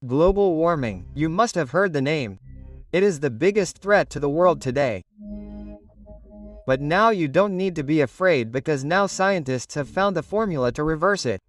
Global warming. You must have heard the name. It is the biggest threat to the world today. But now you don't need to be afraid because now scientists have found the formula to reverse it.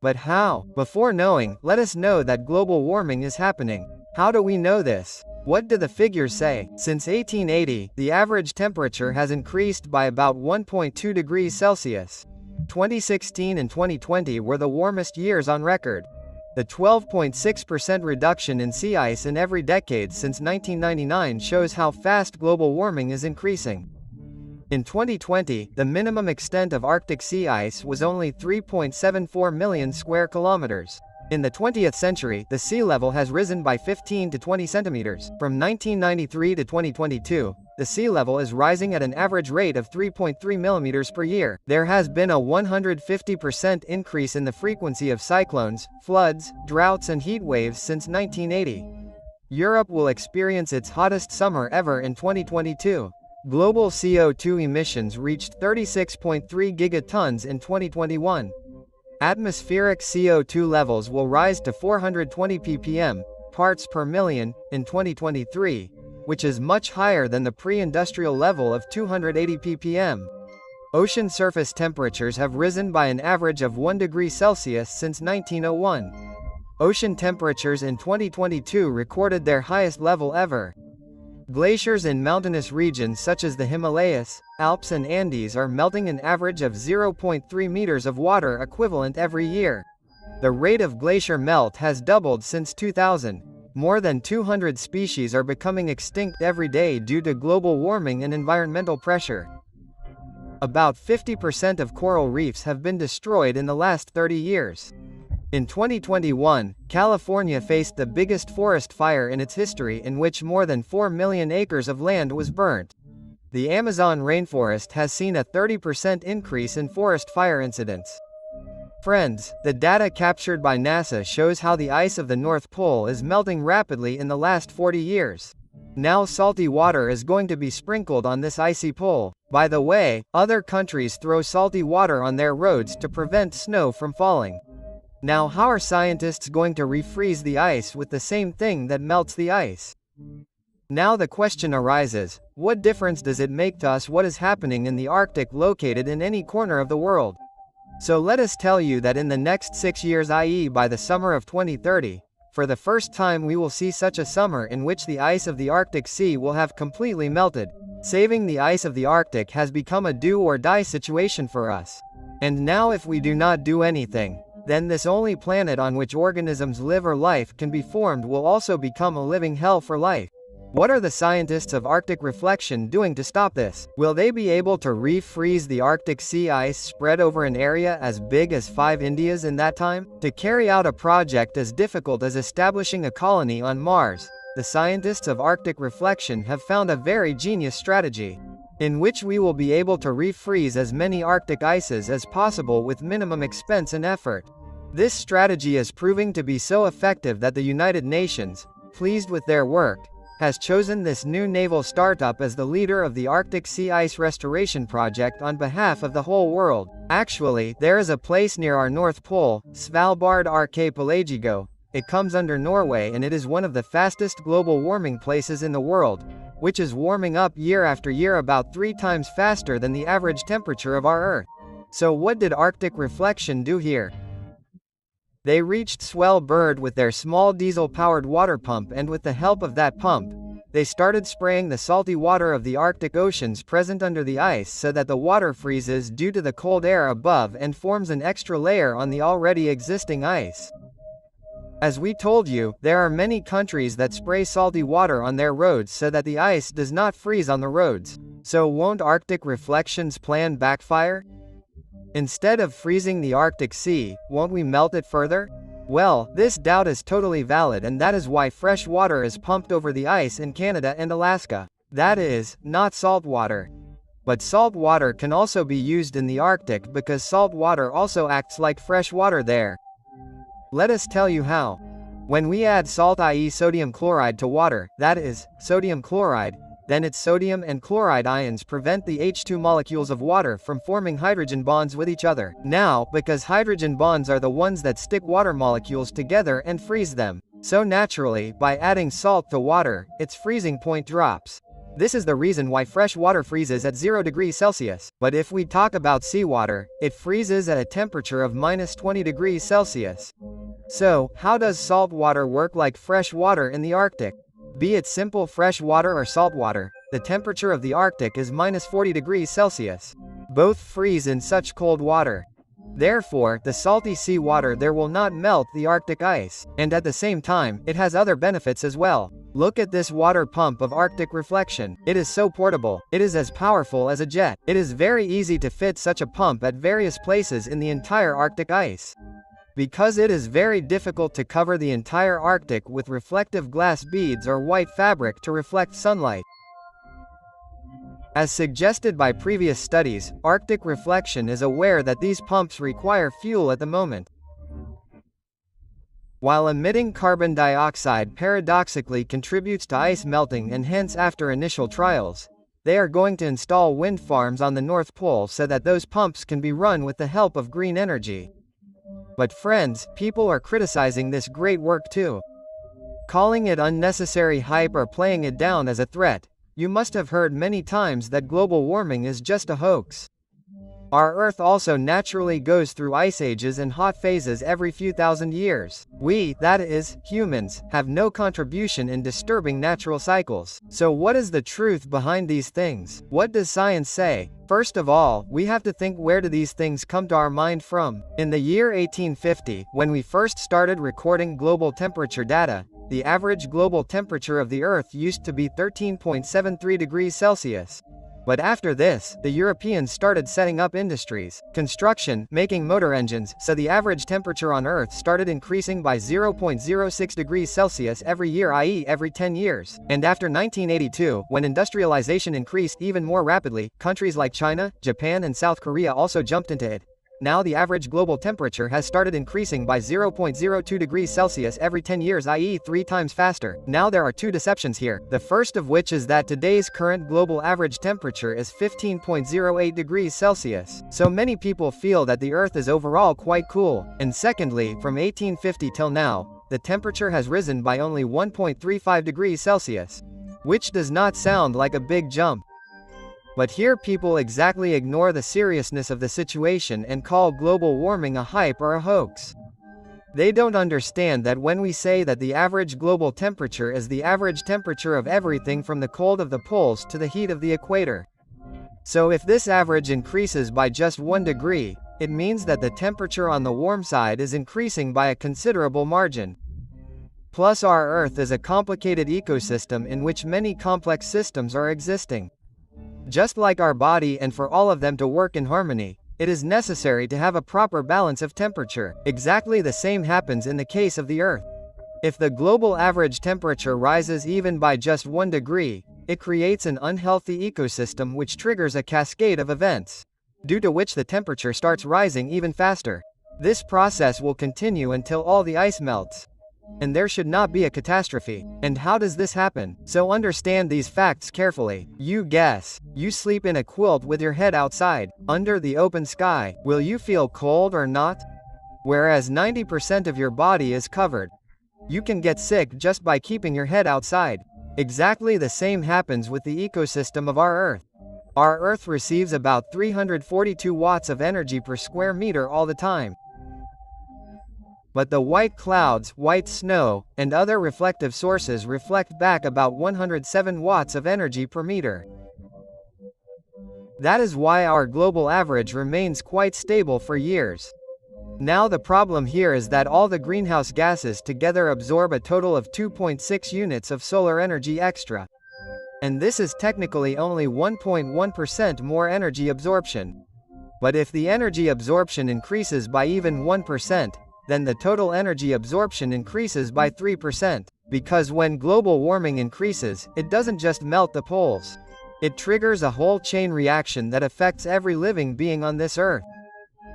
But how? Before knowing, let us know that global warming is happening. How do we know this? What do the figures say? Since 1880, the average temperature has increased by about 1.2 degrees Celsius. 2016 and 2020 were the warmest years on record. The 12.6% reduction in sea ice in every decade since 1999 shows how fast global warming is increasing. In 2020, the minimum extent of Arctic sea ice was only 3.74 million square kilometers. In the 20th century, the sea level has risen by 15 to 20 centimeters. From 1993 to 2022, the sea level is rising at an average rate of 3.3 millimeters per year. There has been a 150% increase in the frequency of cyclones, floods, droughts and heat waves since 1980. Europe will experience its hottest summer ever in 2022. Global CO2 emissions reached 36.3 gigatons in 2021. Atmospheric CO2 levels will rise to 420 ppm, parts per million, in 2023, which is much higher than the pre-industrial level of 280 ppm. Ocean surface temperatures have risen by an average of 1 degree Celsius since 1901. Ocean temperatures in 2022 recorded their highest level ever. Glaciers in mountainous regions such as the Himalayas, Alps and Andes are melting an average of 0.3 meters of water equivalent every year. The rate of glacier melt has doubled since 2000. More than 200 species are becoming extinct every day due to global warming and environmental pressure. About 50% of coral reefs have been destroyed in the last 30 years. In 2021, California faced the biggest forest fire in its history, in which more than 4 million acres of land was burnt. The Amazon rainforest has seen a 30% increase in forest fire incidents. Friends, the data captured by NASA shows how the ice of the North Pole is melting rapidly in the last 40 years. Now salty water is going to be sprinkled on this icy pole. By the way, other countries throw salty water on their roads to prevent snow from falling. Now how are scientists going to refreeze the ice with the same thing that melts the ice? Now the question arises, what difference does it make to us what is happening in the Arctic located in any corner of the world? So let us tell you that in the next 6 years, i.e. by the summer of 2030, for the first time we will see such a summer in which the ice of the Arctic Sea will have completely melted. Saving the ice of the Arctic has become a do or die situation for us. And now if we do not do anything, then this only planet on which organisms live or life can be formed will also become a living hell for life. What are the scientists of Arctic Reflection doing to stop this? Will they be able to refreeze the Arctic sea ice spread over an area as big as 5 Indias in that time? To carry out a project as difficult as establishing a colony on Mars, the scientists of Arctic Reflection have found a very genius strategy, in which we will be able to refreeze as many Arctic ices as possible with minimum expense and effort. This strategy is proving to be so effective that the United Nations, pleased with their work, has chosen this new naval startup as the leader of the Arctic sea ice restoration project on behalf of the whole world. Actually, there is a place near our North Pole, Svalbard Archipelago. It comes under Norway and it is one of the fastest global warming places in the world, which is warming up year after year about 3 times faster than the average temperature of our Earth. So what did Arctic Reflection do here? They reached Svalbard with their small diesel-powered water pump, and with the help of that pump, they started spraying the salty water of the Arctic oceans present under the ice so that the water freezes due to the cold air above and forms an extra layer on the already existing ice. As we told you, there are many countries that spray salty water on their roads so that the ice does not freeze on the roads. So won't Arctic Reflection's plan backfire? Instead of freezing the Arctic Sea, won't we melt it further? Well, this doubt is totally valid, and that is why fresh water is pumped over the ice in Canada and Alaska. That is, not salt water. But salt water can also be used in the Arctic because salt water also acts like fresh water there. Let us tell you how. When we add salt, i.e. sodium chloride, to water, that is, sodium chloride, Then its sodium and chloride ions prevent the H2 molecules of water from forming hydrogen bonds with each other. Now, because hydrogen bonds are the ones that stick water molecules together and freeze them. So naturally, by adding salt to water, its freezing point drops. This is the reason why fresh water freezes at 0 degrees Celsius. But if we talk about seawater, it freezes at a temperature of minus 20 degrees Celsius. So, how does salt water work like fresh water in the Arctic? Be it simple fresh water or salt water, the temperature of the Arctic is minus 40 degrees Celsius. Both freeze in such cold water. Therefore, the salty sea water there will not melt the Arctic ice, and at the same time, it has other benefits as well. Look at this water pump of Arctic reflection. It is so portable. It is as powerful as a jet. It is very easy to fit such a pump at various places in the entire Arctic ice. Because it is very difficult to cover the entire Arctic with reflective glass beads or white fabric to reflect sunlight. As suggested by previous studies, Arctic reflection is aware that these pumps require fuel at the moment. While emitting carbon dioxide paradoxically contributes to ice melting, and hence after initial trials, they are going to install wind farms on the North Pole so that those pumps can be run with the help of green energy. But friends, people are criticizing this great work too, calling it unnecessary hype or playing it down as a threat. You must have heard many times that global warming is just a hoax. Our Earth also naturally goes through ice ages and hot phases every few thousand years. We, that is, humans, have no contribution in disturbing natural cycles. So what is the truth behind these things? What does science say? First of all, we have to think, where do these things come to our mind from? In the year 1850, when we first started recording global temperature data, the average global temperature of the Earth used to be 13.73 degrees Celsius. But after this, the Europeans started setting up industries, construction, making motor engines, so the average temperature on Earth started increasing by 0.06 degrees Celsius every year, i.e. every 10 years. And after 1982, when industrialization increased even more rapidly, countries like China, Japan and South Korea also jumped into it. Now the average global temperature has started increasing by 0.02 degrees Celsius every 10 years, i.e. 3 times faster. Now there are two deceptions here, the first of which is that today's current global average temperature is 15.08 degrees Celsius. So many people feel that the Earth is overall quite cool. And secondly, from 1850 till now, the temperature has risen by only 1.35 degrees Celsius. Which does not sound like a big jump. But here people exactly ignore the seriousness of the situation and call global warming a hype or a hoax. They don't understand that when we say that the average global temperature is the average temperature of everything from the cold of the poles to the heat of the equator. So if this average increases by just 1 degree, it means that the temperature on the warm side is increasing by a considerable margin. Plus our Earth is a complicated ecosystem in which many complex systems are existing. Just like our body, and for all of them to work in harmony, it is necessary to have a proper balance of temperature. Exactly the same happens in the case of the Earth. If the global average temperature rises even by just 1 degree, it creates an unhealthy ecosystem which triggers a cascade of events, due to which the temperature starts rising even faster. This process will continue until all the ice melts. And there should not be a catastrophe. And how does this happen? So understand these facts carefully. You guess. You sleep in a quilt with your head outside, under the open sky. Will you feel cold or not? Whereas 90% of your body is covered. You can get sick just by keeping your head outside. Exactly the same happens with the ecosystem of our Earth. Our Earth receives about 342 watts of energy per square meter all the time. But the white clouds, white snow, and other reflective sources reflect back about 107 watts of energy per meter. That is why our global average remains quite stable for years. Now the problem here is that all the greenhouse gases together absorb a total of 2.6 units of solar energy extra. And this is technically only 1.1% more energy absorption. But if the energy absorption increases by even 1%, then the total energy absorption increases by 3%. Because when global warming increases, it doesn't just melt the poles. It triggers a whole chain reaction that affects every living being on this Earth.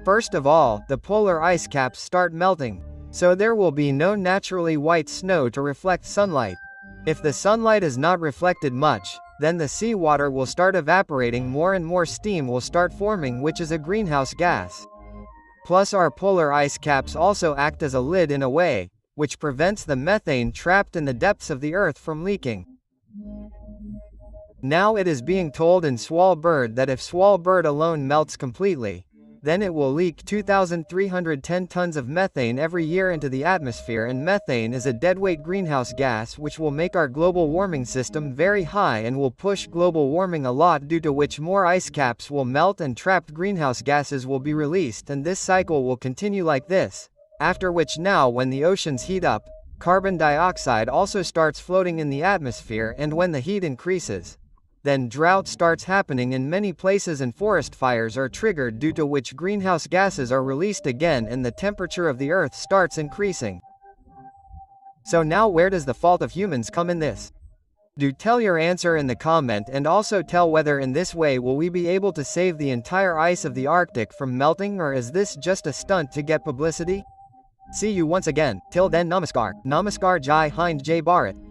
First of all, the polar ice caps start melting. So there will be no naturally white snow to reflect sunlight. If the sunlight is not reflected much, Then the seawater will start evaporating, more and more steam will start forming, which is a greenhouse gas. Plus our polar ice caps also act as a lid in a way, which prevents the methane trapped in the depths of the Earth from leaking. Now it is being told in Svalbard that if Svalbard alone melts completely, then it will leak 2,310 tons of methane every year into the atmosphere, and methane is a deadweight greenhouse gas which will make our global warming system very high and will push global warming a lot, due to which more ice caps will melt and trapped greenhouse gases will be released, and this cycle will continue like this, after which now when the oceans heat up, carbon dioxide also starts floating in the atmosphere, and when the heat increases, then drought starts happening in many places and forest fires are triggered, due to which greenhouse gases are released again and the temperature of the Earth starts increasing. So now where does the fault of humans come in this? Do tell your answer in the comment, and also tell whether in this way will we be able to save the entire ice of the Arctic from melting, or is this just a stunt to get publicity? See you once again. Till then, namaskar. Namaskar Jai Hind Jai Bharat.